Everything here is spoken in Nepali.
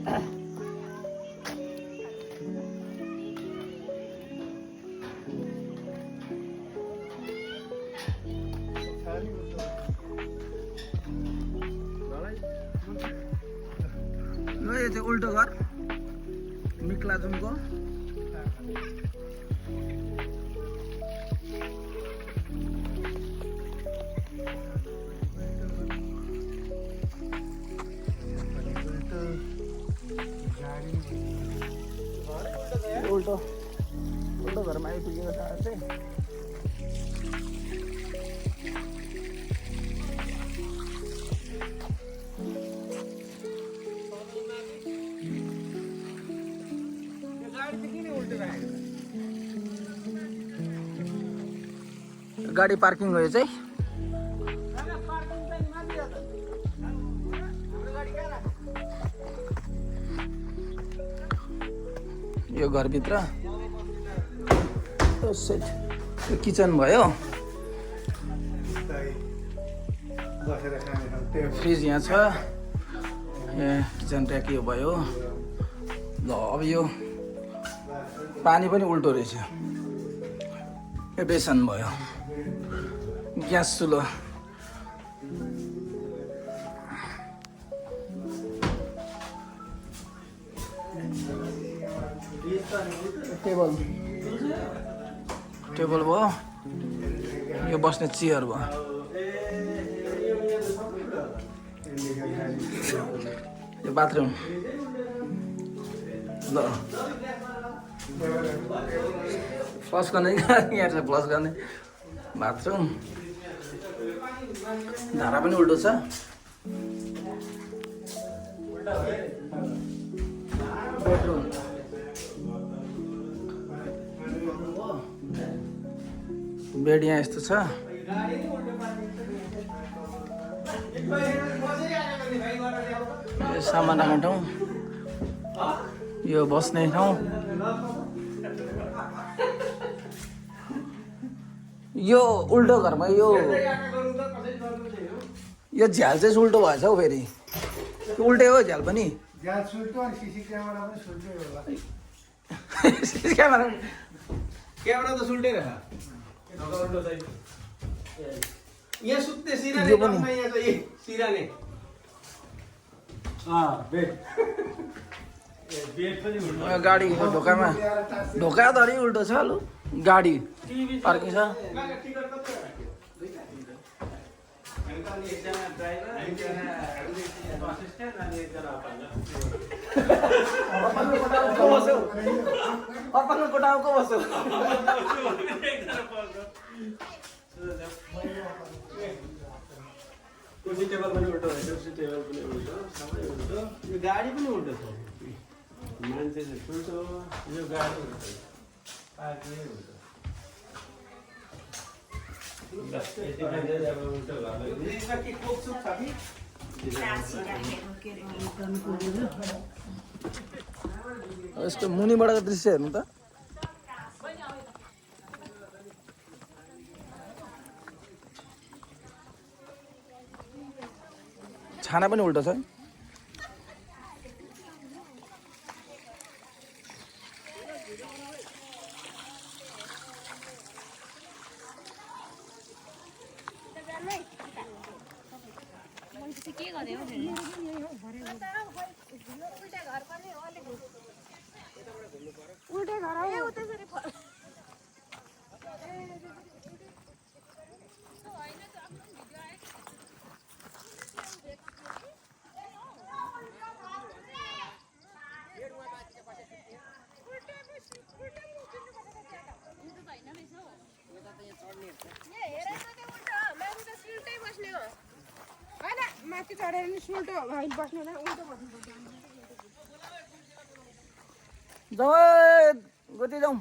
यो चाहिँ उल्टो घर मिक्लाजुङको। उल्टो उल्टो घरमा आइपुगेको छ चाहिँ। गाडी पार्किङ हो यो चाहिँ। यो घरभित्र यो किचन भयो, फ्रिज यहाँ छ, किचन ट्याक यो भयो। ल अब यो पानी पनि उल्टो रहेछ। यो बेसन भयो, ग्यास चुलो, टेबल भयो, यो बस्ने चेयर भयो, यो बाथरुम। ल फ्लस गर्ने यहाँ चाहिँ फ्लस गर्ने बाथरुम। धारा पनि उल्टो छ। बेडरुम, बेड यहाँ यस्तो छ। यो सामान राख्ने ठाउँ, यो बस्ने ठाउँ। यो उल्टो घरमा यो झ्याल चाहिँ उल्टो भएछ हौ फेरि। उल्टै हो झ्याल पनि। सीसी क्यामेरा पनि सुल्टै होला। सीसी क्यामेरा त सुल्टै रह। यहाँ सुत्ने सिराने कममा यहाँ चाहिँ सिराने। बेड पनि उल्टो। गाडीको ढोकामा ढोकाधरि उल्टो छ। लु गाडी पार्किङ छ। कोठाको बस्यो। कुर्सी टेबल पनि उल्टो रहेछ। कुर्सी टेबल पनि उल्टो, सबै उल्टो। यो गाडी पनि उल्टो छ। मान्छे चाहिँ उल्टो, यो गाडी उल्टो, पार्किङ उल्टो। यसको मुनिबाटको दृश्य हेर्नु त। छाना पनि उल्टो छ। उल्टे घर हो उतै फेरि माथि चढेर नि उल्टो बस्ने उल्टो बस्नु पर्छ। जाऊ गोती जाउँ।